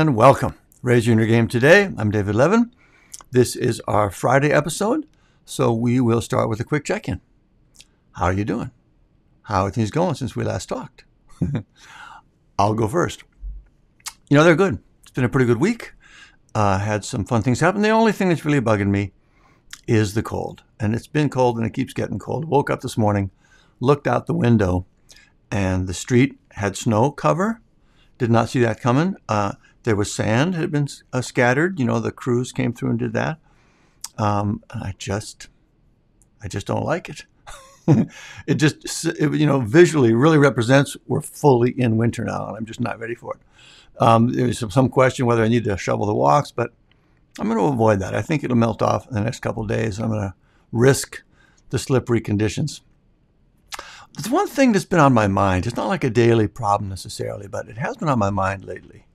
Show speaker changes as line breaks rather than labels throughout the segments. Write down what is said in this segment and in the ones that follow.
and welcome. Raising your game today. I'm David Levin. This is our Friday episode, so we will start with a quick check-in. How are you doing? How are things going since we last talked? I'll go first. They're good. It's been a pretty good week. Had some fun things happen. The only thing that's really bugging me is the cold. And it's been cold and it keeps getting cold. Woke up this morning, looked out the window, and the street had snow cover. Did not see that coming. There was sand had been scattered. The crews came through and did that. And I just don't like it. It visually really represents we're fully in winter now, and I'm just not ready for it. There's some question whether I need to shovel the walks, but I'm going to avoid that. I think it'll melt off in the next couple of days. I'm going to risk the slippery conditions. There's one thing that's been on my mind. It's not like a daily problem necessarily, but it has been on my mind lately.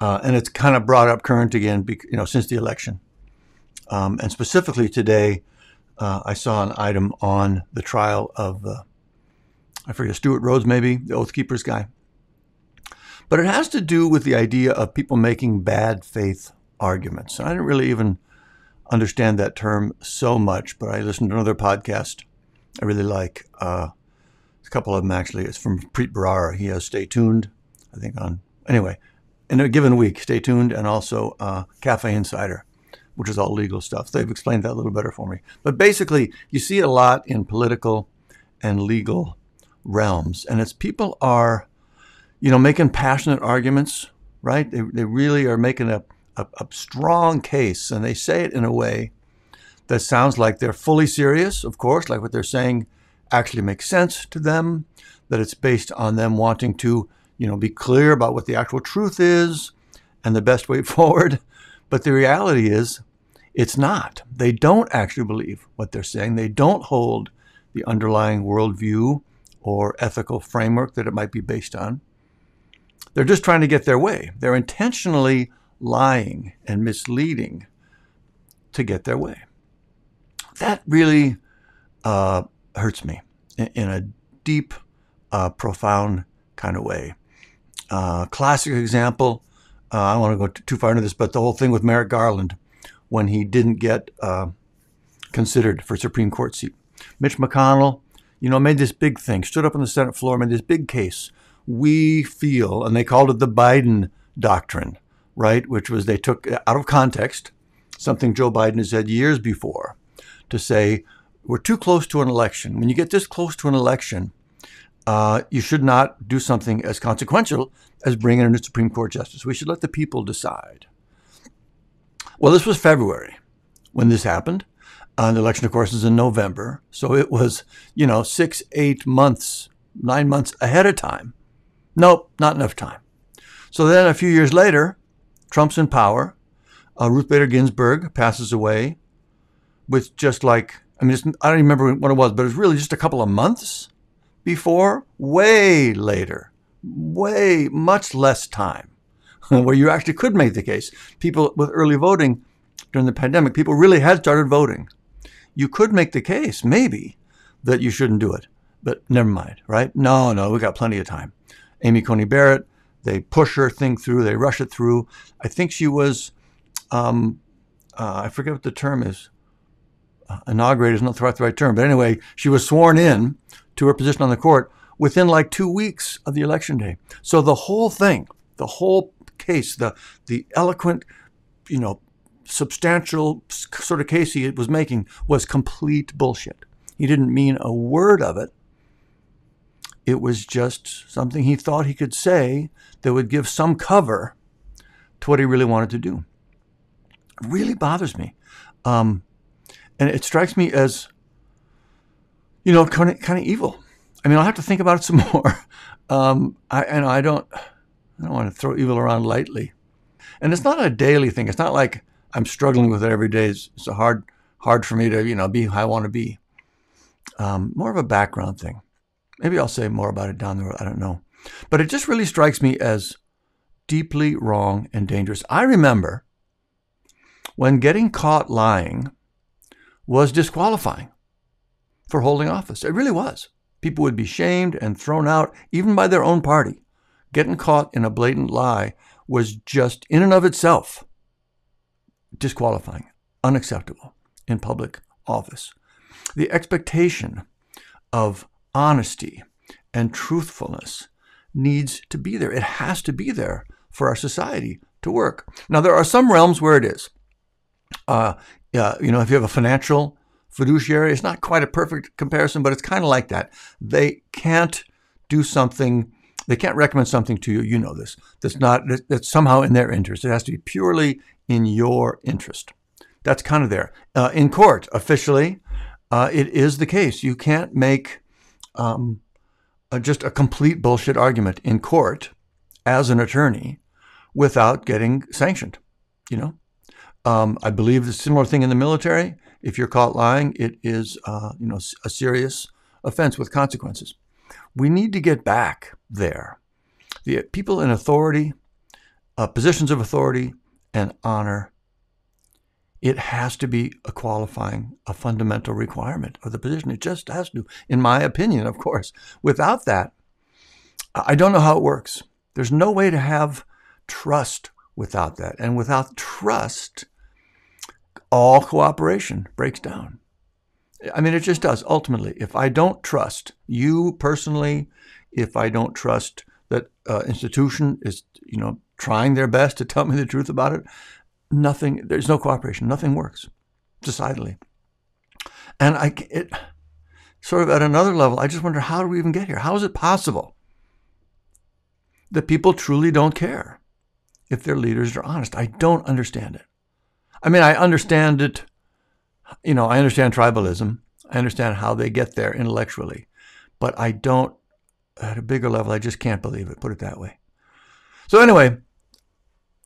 And it's kind of brought up current again, since the election. And specifically today, I saw an item on the trial of, Stuart Rhodes, maybe, the Oath Keepers guy. But it has to do with the idea of people making bad faith arguments. And I didn't really even understand that term so much, but I listened to another podcast I really like. A couple of them, actually. It's from Preet Bharara. He has Stay Tuned, I think, anyway, in a given week, Stay Tuned, and also Cafe Insider, which is all legal stuff. They've explained that a little better for me. But basically, you see it a lot in political and legal realms. And it's people are, making passionate arguments, right? They really are making a strong case, and they say it in a way that sounds like they're fully serious, of course, like what they're saying actually makes sense to them, that it's based on them wanting to, be clear about what the actual truth is and the best way forward. But the reality is it's not. They don't actually believe what they're saying. They don't hold the underlying worldview or ethical framework that it might be based on. They're just trying to get their way. They're intentionally lying and misleading to get their way. That really hurts me in a deep, profound kind of way. Classic example, I don't want to go too far into this, but the whole thing with Merrick Garland when he didn't get considered for Supreme Court seat. Mitch McConnell, made this big thing, stood up on the Senate floor, made this big case. We feel, and they called it the Biden doctrine, right? Which was they took out of context something Joe Biden has said years before to say, we're too close to an election. When you get this close to an election, you should not do something as consequential as bringing in a Supreme Court justice. We should let the people decide. Well, this was February when this happened. The election, of course, is in November. So it was, 6, 8 months, 9 months ahead of time. Nope, not enough time. So then a few years later, Trump's in power. Ruth Bader Ginsburg passes away with just like, I don't even remember what it was, but it was really just a couple of months before, way later, way much less time, where you actually could make the case. People with early voting during the pandemic, people really had started voting. You could make the case, maybe, that you shouldn't do it, but never mind, right? No, we got plenty of time. Amy Coney Barrett, they push her thing through, they rush it through. I think she was, I forget what the term is. Inaugurated is not the right term, but anyway, she was sworn in to her position on the court within like 2 weeks of the election day. So the whole thing, the whole case, the eloquent, substantial sort of case he was making was complete bullshit. He didn't mean a word of it. It was just something he thought he could say that would give some cover to what he really wanted to do. It really bothers me. And it strikes me as, kind of evil. I'll have to think about it some more. I don't want to throw evil around lightly. And it's not a daily thing. It's not like I'm struggling with it every day. It's hard for me to, be who I want to be. More of a background thing. Maybe I'll say more about it down the road. I don't know. But it just really strikes me as deeply wrong and dangerous. I remember when getting caught lying was disqualifying for holding office. It really was. People would be shamed and thrown out, even by their own party. Getting caught in a blatant lie was just in and of itself disqualifying, unacceptable in public office. The expectation of honesty and truthfulness needs to be there. It has to be there for our society to work. Now, there are some realms where it is. If you have a financial fiduciary, it's not quite a perfect comparison, but it's kind of like that. They can't do something, they can't recommend something to you, you know this, that's somehow in their interest. It has to be purely in your interest. That's kind of there. In court, officially, it is the case. You can't make just a complete bullshit argument in court as an attorney without getting sanctioned, I believe the similar thing in the military. If you're caught lying, it is, a serious offense with consequences. We need to get back there. The people in authority, positions of authority and honor, it has to be a fundamental requirement of the position. It just has to, in my opinion, of course. Without that, I don't know how it works. There's no way to have trust without that. And without trust, all cooperation breaks down. I mean, it just does, ultimately. If I don't trust you personally, if I don't trust that institution is, trying their best to tell me the truth about it, there's no cooperation. Nothing works, societally. And it sort of at another level, I just wonder, how do we even get here? How is it possible that people truly don't care if their leaders are honest? I don't understand it. I mean, I understand it. I understand tribalism. I understand how they get there intellectually. But I don't, at a bigger level, I just can't believe it, put it that way. So anyway,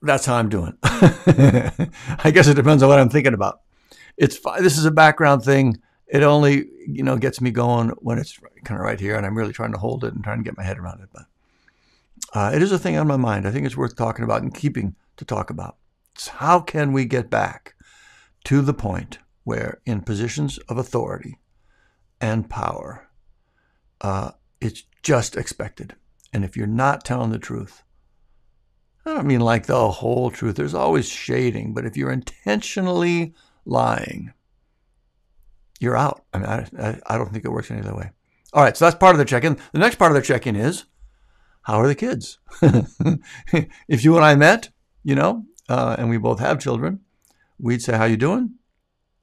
that's how I'm doing. I guess it depends on what I'm thinking about. This is a background thing. It only, gets me going when it's kind of right here, and I'm really trying to hold it and trying to get my head around it. But it is a thing on my mind. I think it's worth talking about and keeping to talk about. It's how can we get back to the point where in positions of authority and power, it's just expected. And if you're not telling the truth, I don't mean like the whole truth. There's always shading. But if you're intentionally lying, you're out. I mean, I don't think it works any other way. All right, so that's part of the check-in. The next part of the check-in is, how are the kids? If you and I met, and we both have children, we'd say, how you doing?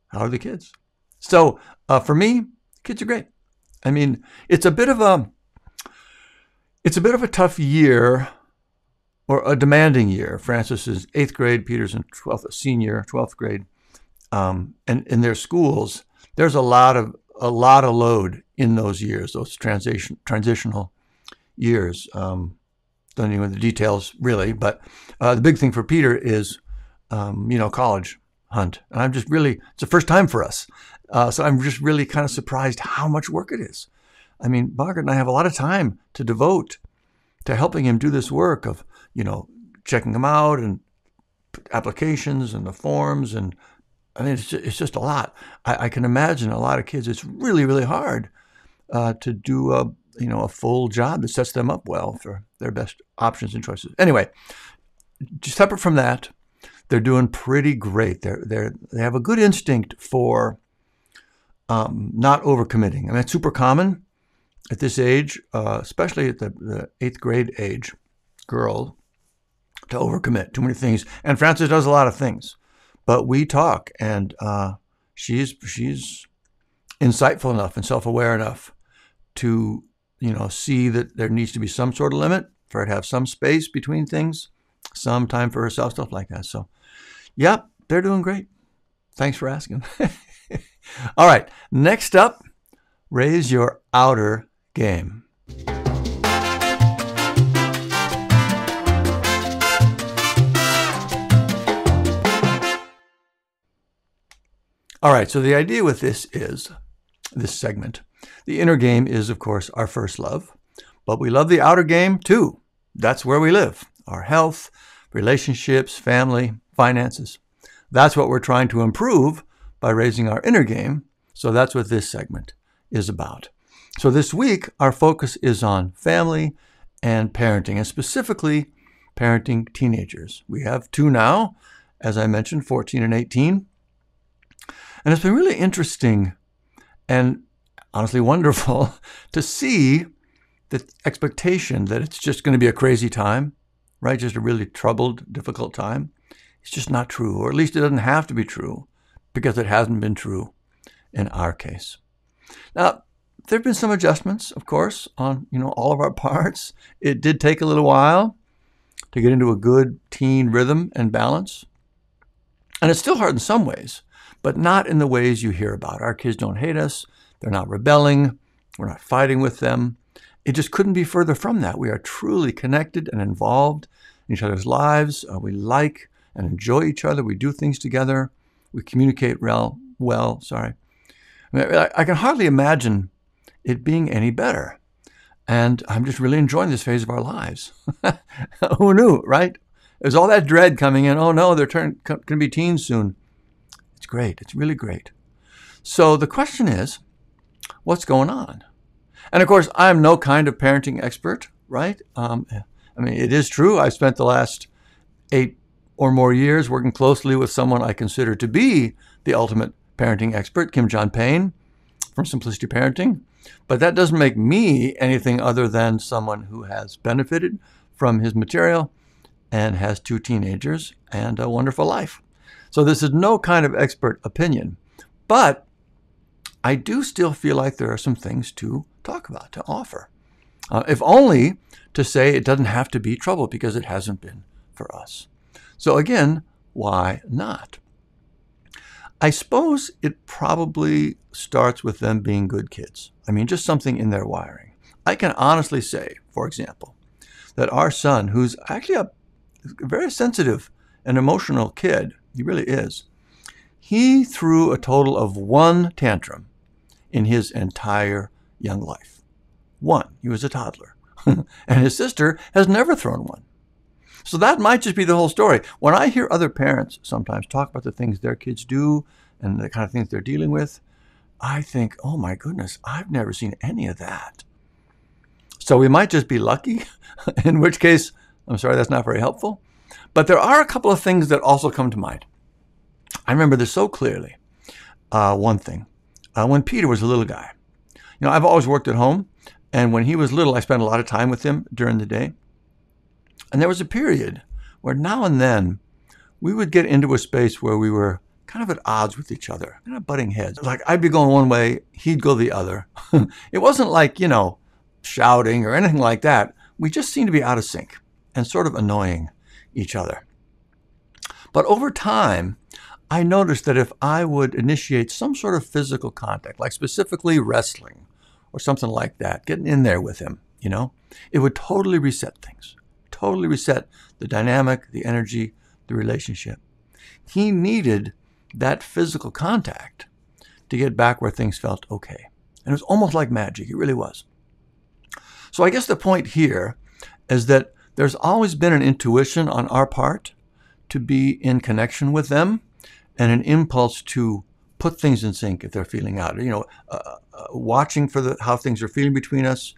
How are the kids? So for me, kids are great. I mean, it's a bit of a tough year, or a demanding year. Francis is 8th grade, Peter's in 12th grade. And in their schools, there's a lot of load in those years, those transitional years. Don't know the details really, but the big thing for Peter is, college hunt. And it's the first time for us. So I'm just really kind of surprised how much work it is. I mean, Margaret and I have a lot of time to devote to helping him do this work of, checking them out and applications and the forms. And I mean, it's just a lot. I can imagine a lot of kids, it's really, really hard to do a full job that sets them up well for their best options and choices. Anyway, just separate from that, they're doing pretty great. They have a good instinct for not overcommitting. I mean, it's super common at this age, especially at the 8th grade age, girl, to overcommit too many things. And Frances does a lot of things, but we talk, and she's insightful enough and self-aware enough to see that there needs to be some sort of limit for her to have some space between things, some time for herself, stuff like that. So, yeah, they're doing great. Thanks for asking. All right, next up, raise your outer game. All right, so the idea with this segment, the inner game is, of course, our first love, but we love the outer game too. That's where we live. Our health, relationships, family, finances. That's what we're trying to improve by raising our inner game. So that's what this segment is about. So this week, our focus is on family and parenting, and specifically parenting teenagers. We have two now, as I mentioned, 14 and 18. And it's been really interesting and honestly wonderful to see the expectation that it's just going to be a crazy time, right? Just a really troubled, difficult time. It's just not true, or at least it doesn't have to be true, because it hasn't been true in our case. Now, there have been some adjustments, of course, on all of our parts. It did take a little while to get into a good teen rhythm and balance. And it's still hard in some ways, but not in the ways you hear about. Our kids don't hate us. They're not rebelling. We're not fighting with them. It just couldn't be further from that. We are truly connected and involved in each other's lives. We like and enjoy each other. We do things together. We communicate well. I can hardly imagine it being any better. And I'm just really enjoying this phase of our lives. Who knew, right? There's all that dread coming in. Oh no, they're going to be teens soon. It's great. It's really great. So the question is, what's going on? And of course, I'm no kind of parenting expert, right? It is true. I spent the last 8 or more years working closely with someone I consider to be the ultimate parenting expert, John Payne from Simplicity Parenting. But that doesn't make me anything other than someone who has benefited from his material and has 2 teenagers and a wonderful life. So this is no kind of expert opinion. But I do still feel like there are some things to talk about, to offer. If only to say it doesn't have to be trouble, because it hasn't been for us. So again, why not? I suppose it probably starts with them being good kids. Just something in their wiring. I can honestly say, for example, that our son, who's actually a very sensitive and emotional kid, he really is, he threw a total of 1 tantrum in his entire young life. 1. He was a toddler. And his sister has never thrown one. So that might just be the whole story. When I hear other parents sometimes talk about the things their kids do and the kind of things they're dealing with, I think, oh my goodness, I've never seen any of that. So we might just be lucky, in which case, I'm sorry, that's not very helpful. But there are a couple of things that also come to mind. I remember this so clearly. One thing, when Peter was a little guy, I've always worked at home. And when he was little, I spent a lot of time with him during the day. And there was a period where now and then we would get into a space where we were kind of at odds with each other, kind of butting heads. Like I'd be going one way, he'd go the other. It wasn't like, shouting or anything like that. We just seemed to be out of sync and sort of annoying each other. But over time, I noticed that if I would initiate some sort of physical contact, like specifically wrestling or something like that, getting in there with him, it would totally reset things, totally reset the dynamic, the energy, the relationship. He needed that physical contact to get back where things felt okay. And it was almost like magic. It really was. So I guess the point here is that there's always been an intuition on our part to be in connection with them and an impulse to put things in sync if they're feeling out. Watching for how things are feeling between us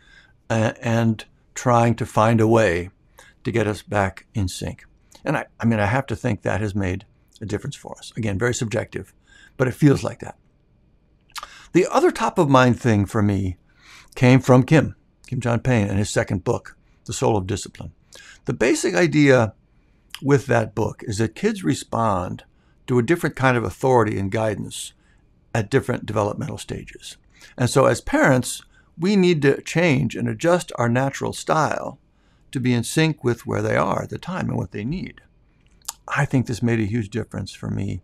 and trying to find a way to get us back in sync. And I have to think that has made a difference for us. Again, very subjective, but it feels like that. The other top of mind thing for me came from John Payne, and his second book, The Soul of Discipline. The basic idea with that book is that kids respond to a different kind of authority and guidance at different developmental stages. And so as parents, we need to change and adjust our natural style to be in sync with where they are at the time and what they need. I think this made a huge difference for me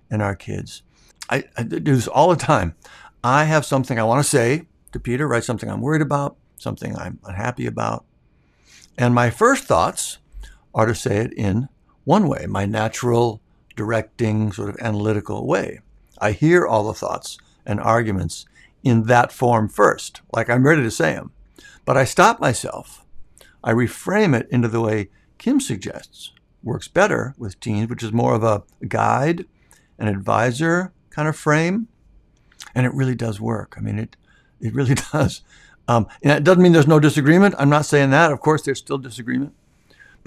and our kids. I do this all the time. I have something I want to say to Peter, right? Something I'm worried about, something I'm unhappy about. And my first thoughts are to say it in one way, my natural, directing, sort of analytical way. I hear all the thoughts and arguments in that form first, like I'm ready to say them. But I stop myself. I reframe it into the way Kim suggests works better with teens, which is more of a guide, an advisor kind of frame. And it really does work. It really does. And it doesn't mean there's no disagreement. I'm not saying that. Of course, there's still disagreement.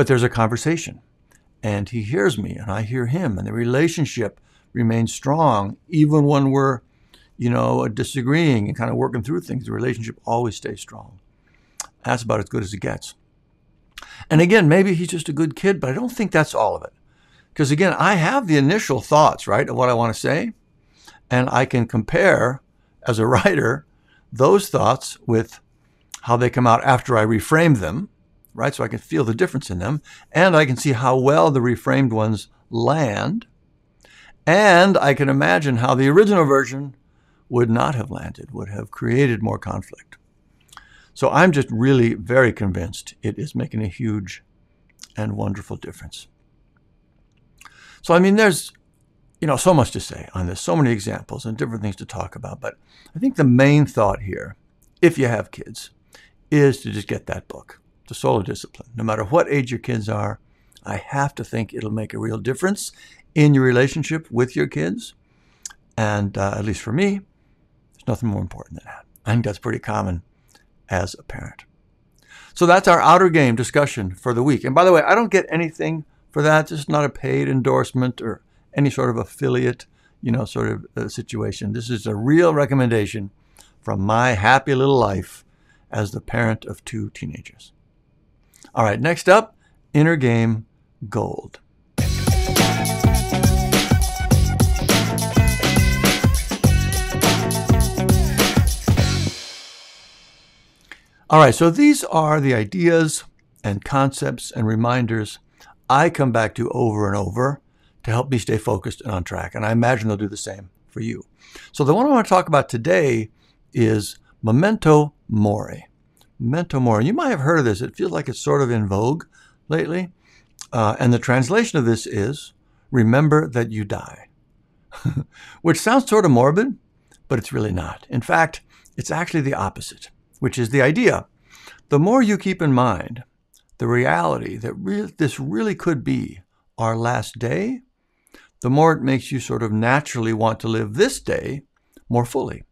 But there's a conversation, and he hears me and I hear him, and the relationship remains strong even when we're, disagreeing and kind of working through things. The relationship always stays strong. That's about as good as it gets. And again, maybe he's just a good kid, but I don't think that's all of it. Because again, I have the initial thoughts, right, of what I want to say, and I can compare, as a writer, those thoughts with how they come out after I reframe them, right? So I can feel the difference in them, and I can see how well the reframed ones land, and I can imagine how the original version would not have landed, would have created more conflict. So I'm just really very convinced it is making a huge and wonderful difference. So, there's, so much to say on this, so many examples and different things to talk about. But I think the main thought here, if you have kids, is to just get that book, The Solar Discipline. No matter what age your kids are, I have to think it'll make a real difference in your relationship with your kids. And at least for me, there's nothing more important than that. I think that's pretty common as a parent. So that's our outer game discussion for the week. And by the way, I don't get anything for that. This is not a paid endorsement or any sort of affiliate, situation. This is a real recommendation from my happy little life as the parent of 2 teenagers. All right, next up, inner game gold. All right, so these are the ideas and concepts and reminders I come back to over and over to help me stay focused and on track. And I imagine they'll do the same for you. So the one I want to talk about today is Memento Mori. Memento Mori. You might have heard of this. It feels like it's sort of in vogue lately. And the translation of this is, remember that you die. Which sounds sort of morbid, but it's really not. In fact, it's actually the opposite, which is the idea. The more you keep in mind the reality that this really could be our last day, the more it makes you sort of naturally want to live this day more fully.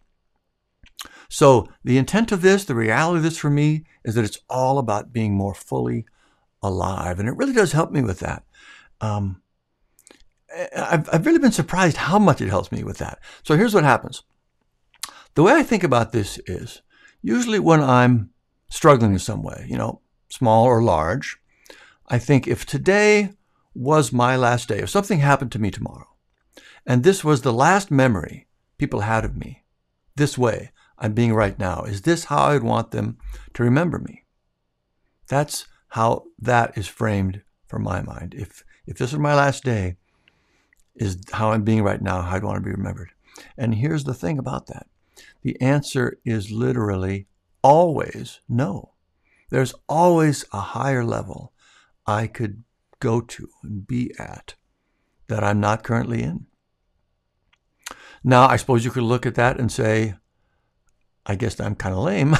So the intent of this, the reality of this for me, is that it's all about being more fully alive. And it really does help me with that. I've really been surprised how much it helps me with that. So here's what happens. The way I think about this is, usually when I'm struggling in some way, small or large, I think if today was my last day, if something happened to me tomorrow, and this was the last memory people had of me, this way I'm being right now, is this how I'd want them to remember me? That's how that is framed for my mind. If this was my last day, is how I'm being right now, how I'd want to be remembered. And here's the thing about that. The answer is literally always no. There's always a higher level I could go to and be at that I'm not currently in. Now, I suppose you could look at that and say, I guess I'm kind of lame,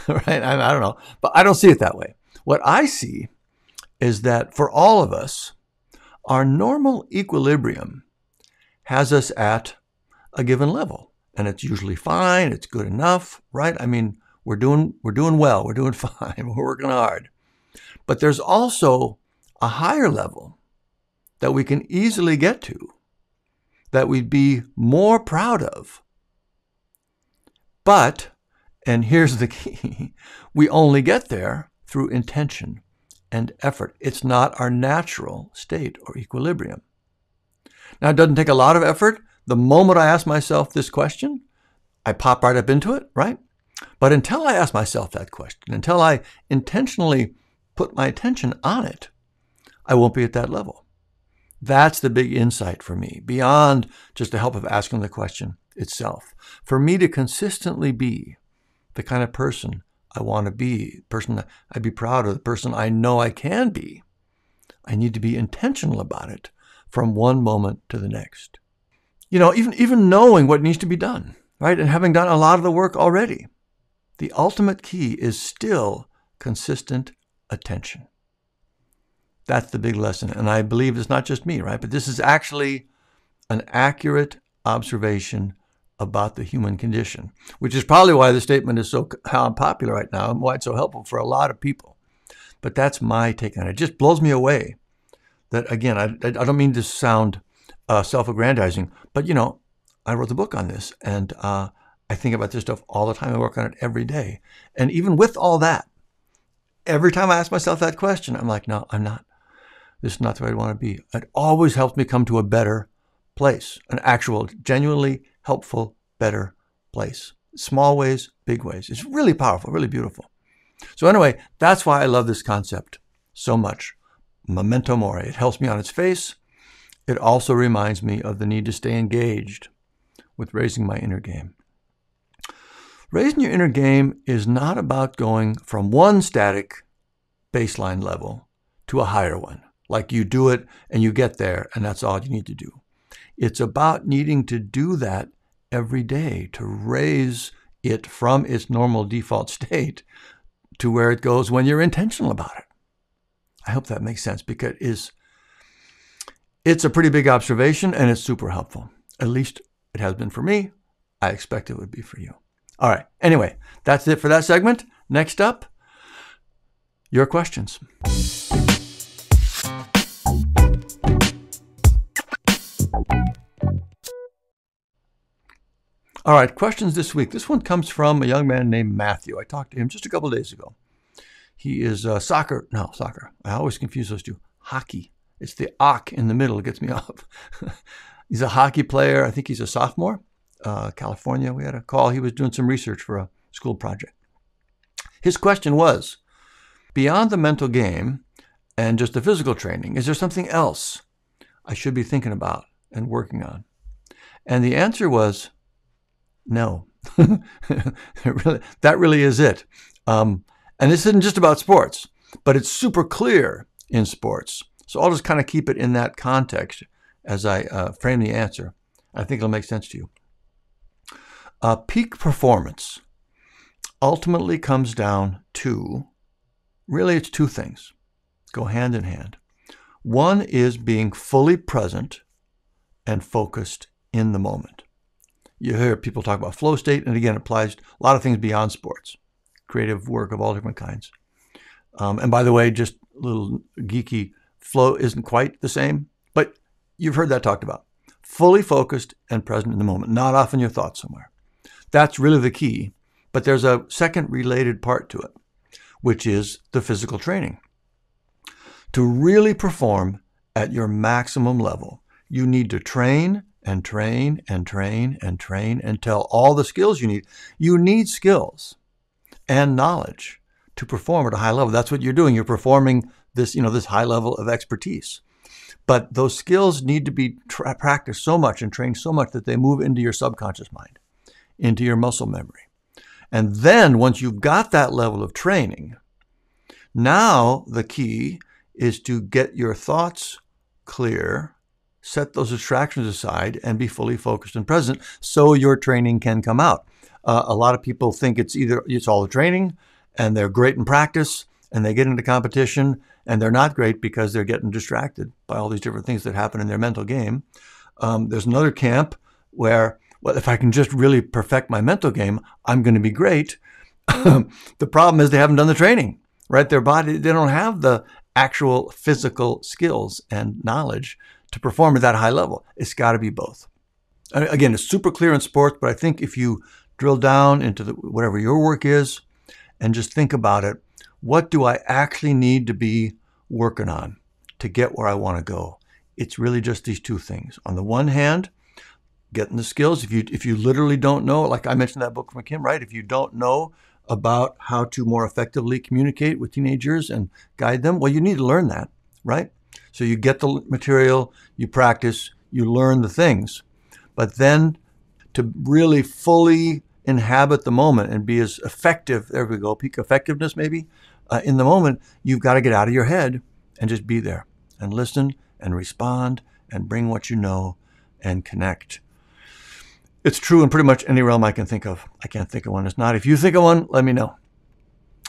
right? I don't know, but I don't see it that way. What I see is that for all of us, our normal equilibrium has us at a given level, and it's usually fine. It's good enough, right? We're doing well. We're doing fine. We're working hard. But there's also a higher level that we can easily get to, that we'd be more proud of. But, and here's the key, we only get there through intention and effort. It's not our natural state or equilibrium. Now, it doesn't take a lot of effort. The moment I ask myself this question, I pop right up into it, right? But until I ask myself that question, until I intentionally put my attention on it, I won't be at that level. That's the big insight for me, beyond just the help of asking the question itself. For me to consistently be the kind of person I want to be, the person I'd be proud of, the person I know I can be, I need to be intentional about it from one moment to the next. Even knowing what needs to be done, right? And having done a lot of the work already. The ultimate key is still consistent attention. That's the big lesson. And I believe it's not just me, right? But this is actually an accurate observation about the human condition, which is probably why the statement is so popular right now and why it's so helpful for a lot of people. But that's my take on it. It just blows me away that, again, I don't mean to sound self-aggrandizing, but, I wrote the book on this, and I think about this stuff all the time. I work on it every day. And even with all that, every time I ask myself that question, I'm like, no, I'm not. This is not the way I want to be. It always helps me come to a better place, an actual, genuinely helpful, better place. Small ways, big ways. It's really powerful, really beautiful. So anyway, that's why I love this concept so much. Memento Mori. It helps me on its face. It also reminds me of the need to stay engaged with raising my inner game. Raising your inner game is not about going from one static baseline level to a higher one. Like you do it and you get there and that's all you need to do. It's about needing to do that every day to raise it from its normal default state to where it goes when you're intentional about it. I hope that makes sense because it's a pretty big observation and it's super helpful. At least it has been for me. I expect it would be for you. All right. Anyway, that's it for that segment. Next up, your questions. All right, questions this week. This one comes from a young man named Matthew. I talked to him just a couple days ago. He is soccer. I always confuse those two. Hockey. It's the "ak" in the middle. It gets me off. He's a hockey player. I think he's a sophomore. California. We had a call. He was doing some research for a school project. His question was, beyond the mental game and just the physical training, is there something else I should be thinking about and working on? And the answer was no. That really is it. And this isn't just about sports, but it's super clear in sports. So I'll just kind of keep it in that context as I frame the answer. I think it'll make sense to you. Peak performance ultimately comes down to, really it's two things, go hand in hand. One is being fully present and focused in the moment. You hear people talk about flow state, and again, it applies to a lot of things beyond sports, creative work of all different kinds. And by the way, just a little geeky, flow isn't quite the same, but you've heard that talked about. Fully focused and present in the moment, not off in your thoughts somewhere. That's really the key, but there's a second related part to it, which is the physical training. To really perform at your maximum level, you need to train and train and train and train until all the skills you need. You need skills and knowledge to perform at a high level. That's what you're doing. You're performing this, this high level of expertise. But those skills need to be practiced so much and trained so much that they move into your subconscious mind, into your muscle memory. And then once you've got that level of training, now the key is to get your thoughts clear, set those distractions aside, and be fully focused and present so your training can come out. A lot of people think it's all the training and they're great in practice and they get into competition and they're not great because they're getting distracted by all these different things that happen in their mental game. There's another camp where, well, if I can just really perfect my mental game, I'm going to be great. The problem is they haven't done the training, right? Their body, they don't have the actual physical skills and knowledge to perform at that high level. It's got to be both. Again, it's super clear in sports, but I think if you drill down into whatever your work is and just think about it, what do I actually need to be working on to get where I want to go? It's really just these two things. On the one hand, getting the skills. If you literally don't know, like I mentioned that book from Kim, right? If you don't know about how to more effectively communicate with teenagers and guide them, well, you need to learn that, right? So you get the material, you practice, you learn the things. But then to really fully inhabit the moment and be as effective, there we go, peak effectiveness maybe, in the moment, you've got to get out of your head and just be there and listen and respond and bring what you know and connect. It's true in pretty much any realm I can think of. I can't think of one it's not. If you think of one, let me know.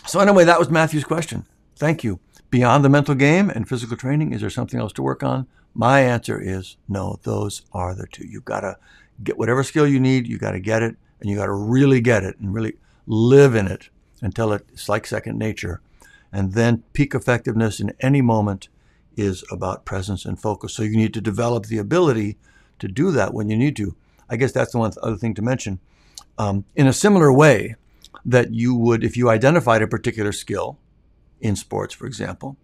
So anyway, that was Matthew's question. Thank you. Beyond the mental game and physical training, is there something else to work on? My answer is no, those are the two. You've got to get whatever skill you need, you got to get it, and you got to really get it and really live in it until it's like second nature. And then peak effectiveness in any moment is about presence and focus. So you need to develop the ability to do that when you need to. I guess that's the one other thing to mention. In a similar way that you would if you identified a particular skill in sports, for example,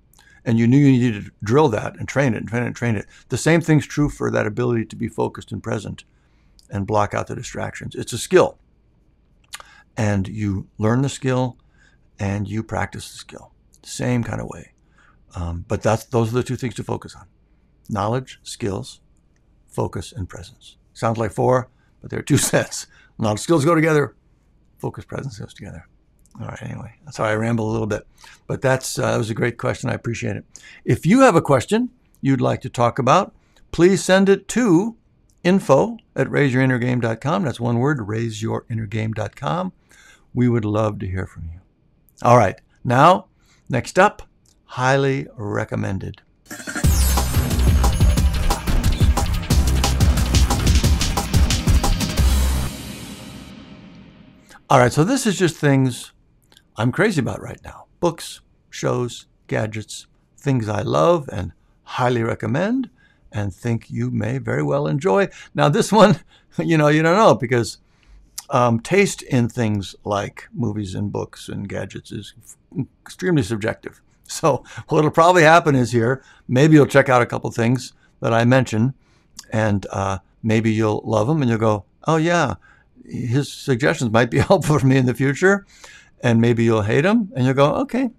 and you knew you needed to drill that and train it and train it and train it. The same thing's true for that ability to be focused and present and block out the distractions. It's a skill. And you learn the skill and you practice the skill. Same kind of way. But those are the two things to focus on. Knowledge, skills, focus, and presence. Sounds like four, but there are two sets. Knowledge, skills go together. Focus, presence goes together. All right, anyway, sorry I ramble a little bit. But that was a great question. I appreciate it. If you have a question you'd like to talk about, please send it to info@raiseyourinnergame.com. That's one word, raiseyourinnergame.com. We would love to hear from you. All right, now, next up, highly recommended. All right, so this is just things I'm crazy about right now. Books, shows, gadgets, things I love and highly recommend and think you may very well enjoy. Now, this one, you don't know because taste in things like movies and books and gadgets is extremely subjective. So what'll probably happen is maybe you'll check out a couple things that I mentioned and maybe you'll love them and you'll go, oh yeah, his suggestions might be helpful for me in the future. And maybe you'll hate them and you'll go, okay,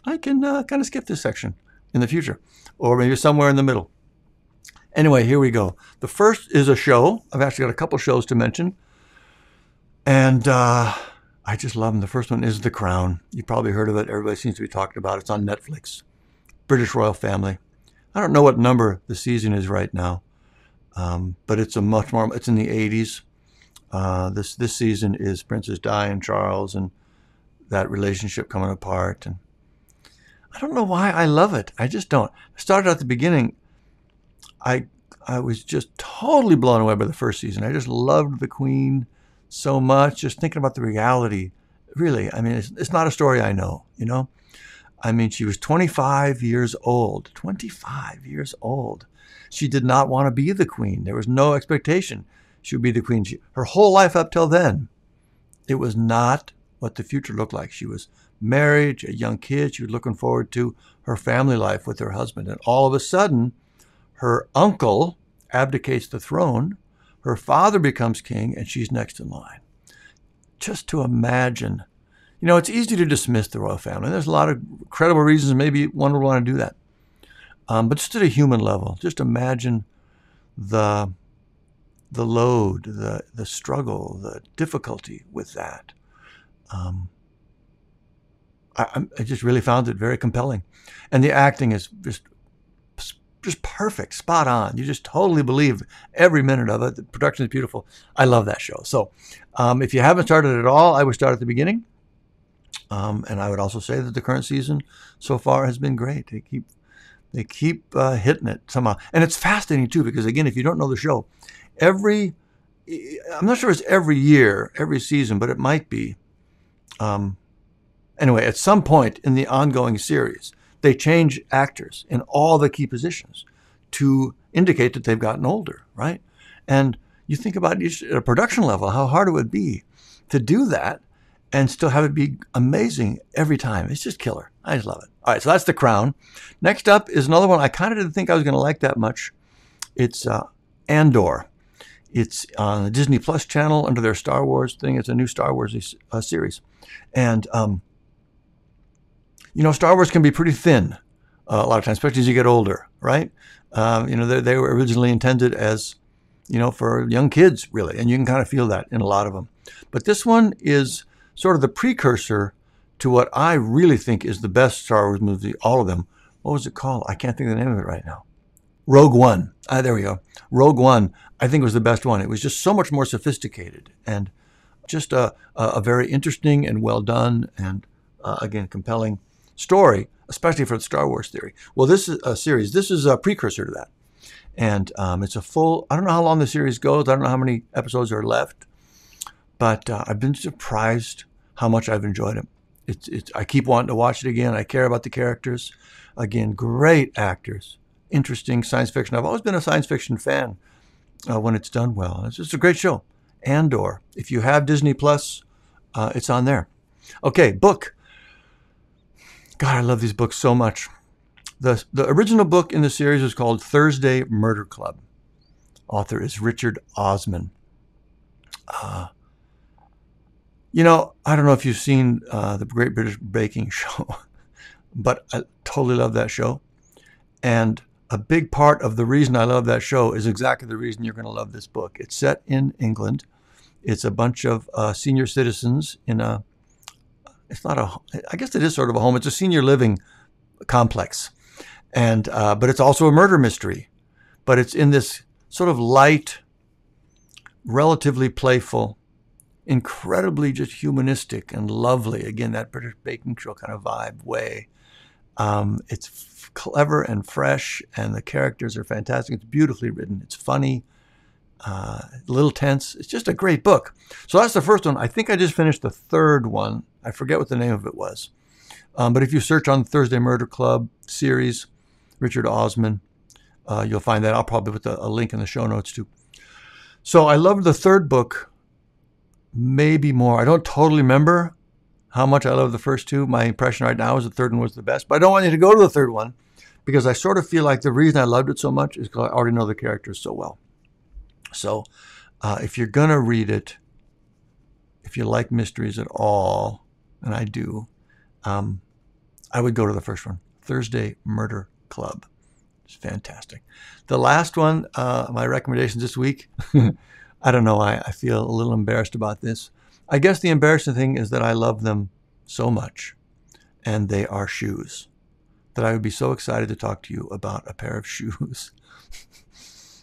I can kind of skip this section in the future. Or maybe somewhere in the middle. Anyway, here we go. The first is a show. I've actually got a couple shows to mention. And I just love them. The first one is The Crown. You probably heard of it. Everybody seems to be talking about it. It's on Netflix. British royal family. I don't know what number the season is right now. But it's it's in the 80s. This season is Princess Di and Charles and that relationship coming apart. And I don't know why I love it. I just don't. I started at the beginning. I was just totally blown away by the first season. I just loved the Queen so much. Just thinking about the reality. Really, I mean, it's not a story I know, I mean, she was 25 years old. 25 years old. She did not want to be the Queen. There was no expectation she would be the Queen. Her whole life up till then, it was not what the future looked like. She was married, a young kid. She was looking forward to her family life with her husband. And all of a sudden, her uncle abdicates the throne. Her father becomes king, and she's next in line. Just to imagine. It's easy to dismiss the royal family. There's a lot of credible reasons maybe one would want to do that. But just at a human level, just imagine the load, the struggle, the difficulty with that. I just really found it very compelling. And the acting is just perfect, spot on. You just totally believe every minute of it. The production is beautiful. I love that show. So if you haven't started at all, I would start at the beginning. And I would also say that the current season so far has been great. They keep hitting it somehow. And it's fascinating too, because again, if you don't know the show, I'm not sure it's every year, every season, but it might be. Anyway, at some point in the ongoing series, they change actors in all the key positions to indicate that they've gotten older, right? And you think about it at a production level, how hard it would be to do that and still have it be amazing every time. It's just killer. I just love it. All right, so that's The Crown. Next up is another one I kind of didn't think I was going to like that much. It's Andor. It's on the Disney Plus channel under their Star Wars thing. It's a new Star Wars series. And, Star Wars can be pretty thin a lot of times, especially as you get older, right? They were originally intended as, for young kids, really. And you can kind of feel that in a lot of them. But this one is sort of the precursor to what I really think is the best Star Wars movie, all of them. What was it called? I can't think of the name of it right now. Rogue One. There we go. Rogue One, I think, was the best one. It was just so much more sophisticated and just a very interesting and well done and, again, compelling story, especially for the Star Wars theory. Well, this is a series. This is a precursor to that. And it's a full, I don't know how long the series goes. I don't know how many episodes are left. But I've been surprised how much I've enjoyed it. I keep wanting to watch it again. I care about the characters. Again, great actors. Interesting science fiction. I've always been a science fiction fan when it's done well. It's just a great show. Andor. If you have Disney Plus, it's on there. Okay, book. God, I love these books so much. The original book in the series is called Thursday Murder Club. Author is Richard Osman. You know, I don't know if you've seen the Great British Baking Show, but I totally love that show. And a big part of the reason I love that show is exactly the reason you're going to love this book. It's set in England. It's a bunch of senior citizens in a, it's not a, I guess it is sort of a home. It's a senior living complex. And, but it's also a murder mystery. But it's in this sort of light, relatively playful, incredibly just humanistic and lovely, again, that British baking show kind of vibe way. It's clever and fresh, and the characters are fantastic. It's beautifully written. It's funny, a little tense. It's just a great book. So that's the first one. I think I just finished the third one. I forget what the name of it was. But if you search on Thursday Murder Club series, Richard Osman, you'll find that. I'll probably put a link in the show notes too. So I loved the third book, maybe more. I don't totally remember how much I love the first two. My impression right now is the third one was the best. But I don't want you to go to the third one because I sort of feel like the reason I loved it so much is because I already know the characters so well. So if you're going to read it, if you like mysteries at all, and I do, I would go to the first one, Thursday Murder Club. It's fantastic. The last one, my recommendations this week, I don't know, I feel a little embarrassed about this. I guess the embarrassing thing is that I love them so much, and they are shoes, that I would be so excited to talk to you about a pair of shoes.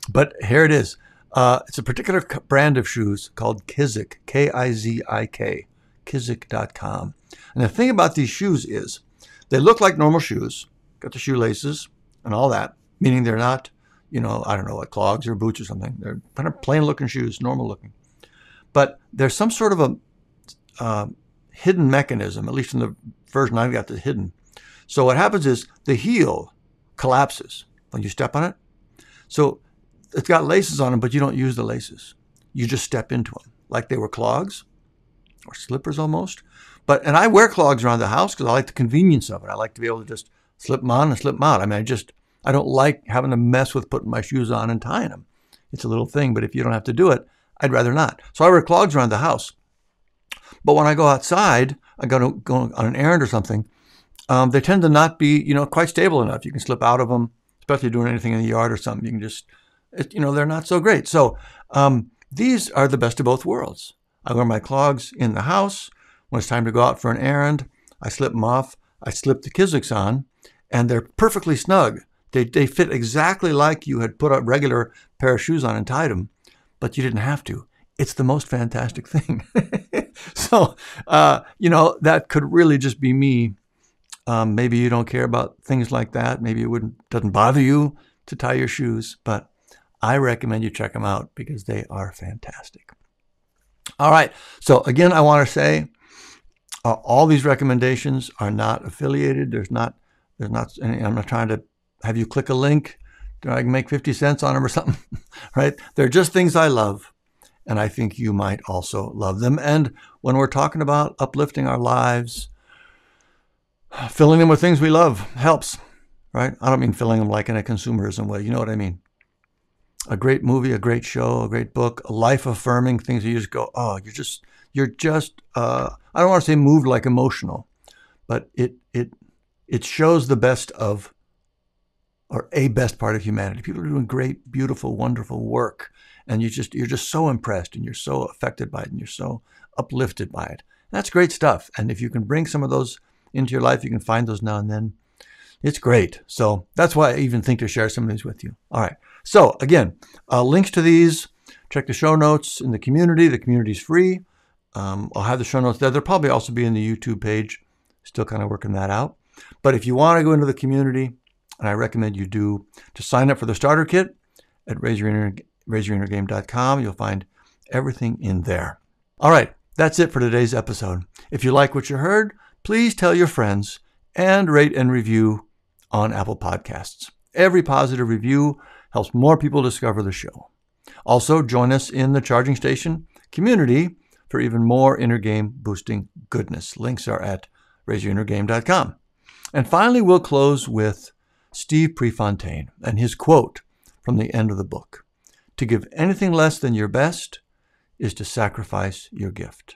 But here it is. It's a particular brand of shoes called Kizik, K-I-Z-I-K, Kizik.com. And the thing about these shoes is they look like normal shoes, got the shoelaces and all that, meaning they're not, you know, I don't know, like clogs or boots or something. They're kind of plain looking shoes, normal looking. But there's some sort of a hidden mechanism, at least in the version I've got that's hidden. So what happens is the heel collapses when you step on it. So it's got laces on them, but you don't use the laces. You just step into them like they were clogs or slippers almost. And I wear clogs around the house because I like the convenience of it. I like to be able to just slip them on and slip them out. I mean, I don't like having to mess with putting my shoes on and tying them. It's a little thing, but if you don't have to do it, I'd rather not. So I wear clogs around the house. But when I go outside, I go on an errand or something, they tend to not be, you know, quite stable enough. You can slip out of them, especially doing anything in the yard or something. You can just, you know, they're not so great. So these are the best of both worlds. I wear my clogs in the house. When it's time to go out for an errand, I slip them off. I slip the Kiziks on, and they're perfectly snug. They fit exactly like you had put a regular pair of shoes on and tied them, but you didn't have to. It's the most fantastic thing. So, you know, that could really just be me. Maybe you don't care about things like that. Maybe it doesn't bother you to tie your shoes, but I recommend you check them out because they are fantastic. All right. So again, I want to say all these recommendations are not affiliated. There's not any, I'm not trying to have you click a link. I can make 50 cents on them or something, right? They're just things I love, and I think you might also love them. And when we're talking about uplifting our lives, filling them with things we love helps, right? I don't mean filling them like in a consumerism way. You know what I mean? A great movie, a great show, a great book, life-affirming things that you just go, oh, you're just, I don't want to say moved like emotional, but it shows the best of, or a best part of humanity. People are doing great, beautiful, wonderful work, and you're just so impressed, and you're so affected by it, and you're so uplifted by it. That's great stuff. And if you can bring some of those into your life, you can find those now and then. It's great. So that's why I even think to share some of these with you. All right. So again, links to these, check the show notes in the community. The community's free. I'll have the show notes there. They'll probably also be in the YouTube page. Still kind of working that out. But if you want to go into the community, and I recommend you do, to sign up for the starter kit at raiseyourinnergame.com. You'll find everything in there. All right. That's it for today's episode. If you like what you heard, please tell your friends and rate and review on Apple Podcasts. Every positive review helps more people discover the show. Also, join us in the Charging Station community for even more inner game boosting goodness. Links are at raiseyourinnergame.com. And finally, we'll close with Steve Prefontaine and his quote from the end of the book. To give anything less than your best is to sacrifice your gift.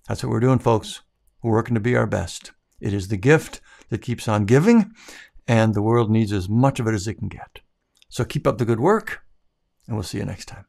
That's what we're doing, folks. We're working to be our best. It is the gift that keeps on giving, and the world needs as much of it as it can get. So keep up the good work, and we'll see you next time.